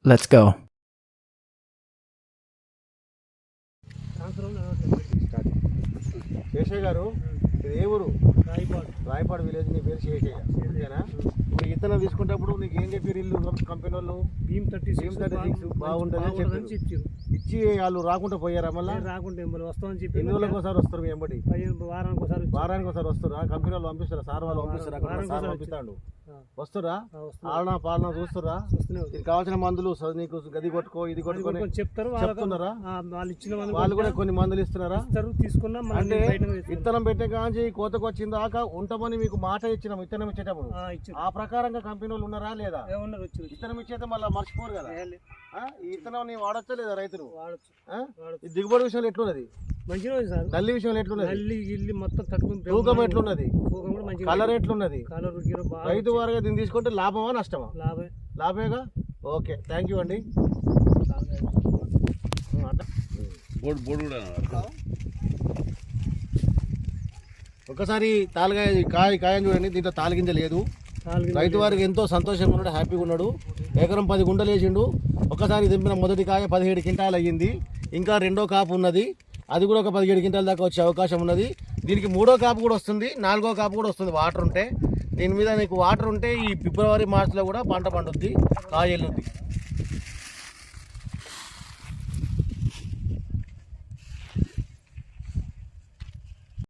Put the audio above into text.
Let's go. Seshayya గారు, ఇది ఏ ఊరు? రాయపాడు విలేజ్. నీ పేరు శేషయ్య, ఓకేనా? ఇప్పుడు ఇతను తీసుకునేటప్పుడు నీకు ఏం చెప్పారు ఇల్లు కంపెనీ వాళ్ళు? భీమ్ 36 బాగుంటుంది ఇచ్చి వాళ్ళు రాకుండా పోయారా? మళ్ళీ రాకుంటే వస్తామని చెప్పి ఎన్ని రోజులకు ఒకసారి వస్తారు? మీ ఎంబడి వారానికి ఒకసారి వస్తారా? కంపెనీ వాళ్ళు పంపిస్తారా? సార్ వాళ్ళు పంపిస్తారా? సార్ పంపిస్తాడు. వస్తురా? ఆలనా పాలన చూస్తురా? ఇది కావాల్సిన మందులు నీకు గది కొట్టుకో ఇది కొట్టుకొని చెప్తున్నారా? వాళ్ళు కూడా కొన్ని మందులు ఇస్తున్నారా? తీసుకున్నా. అంటే విత్తనం పెట్టే కాంచి కోతకు వచ్చిన దాకా ఉంటామని మీకు మాట ఇచ్చినాం విత్తనం ఇచ్చేటప్పుడు. ఆ ప్రకారంగా కంపెనీ వాళ్ళు ఉన్నారా లేదా? విత్తనం ఇచ్చేస్తే మళ్ళీ మర్చిపోరు కదా. ఈ విత్తనం నీ వాడచ్చా లేదా రైతులు? దిగుబడి విషయంలో ఎట్లున్నది? మంచిగా సార్. నల్లి విషయంలో ఎట్లున్నది? నల్లి మొత్తం తట్టుకుని తూకం ఎట్లున్నది? కలర్ ఎట్లున్నది? రైతు వారిగా దీన్ని తీసుకుంటే లాభమా నష్టమా? లాభేగా. ఓకే, థ్యాంక్ యూ అండి. ఒకసారి కాయని చూడండి. దీంట్లో తాలిగింజ లేదు. రైతు వారికి ఎంతో సంతోషంగా ఉన్నాడు, హ్యాపీగా ఉన్నాడు. ఎకరం 10 గుంటలు వేసిండు. ఒకసారి దింపిన మొదటి కాయ 17 క్వింటాలు అయ్యింది. ఇంకా రెండో కాపు ఉన్నది, అది కూడా ఒక 17 క్వింటాల దాకా వచ్చే అవకాశం ఉన్నది. దీనికి 3వ కాపు కూడా వస్తుంది, 4వ కాపు కూడా వస్తుంది. వాటర్ ఉంటే దీని మీద నీకు వాటర్ ఉంటే ఈ ఫిబ్రవరి మార్చిలో కూడా పంట పండుద్ది, కాయ ఎల్లుద్ది.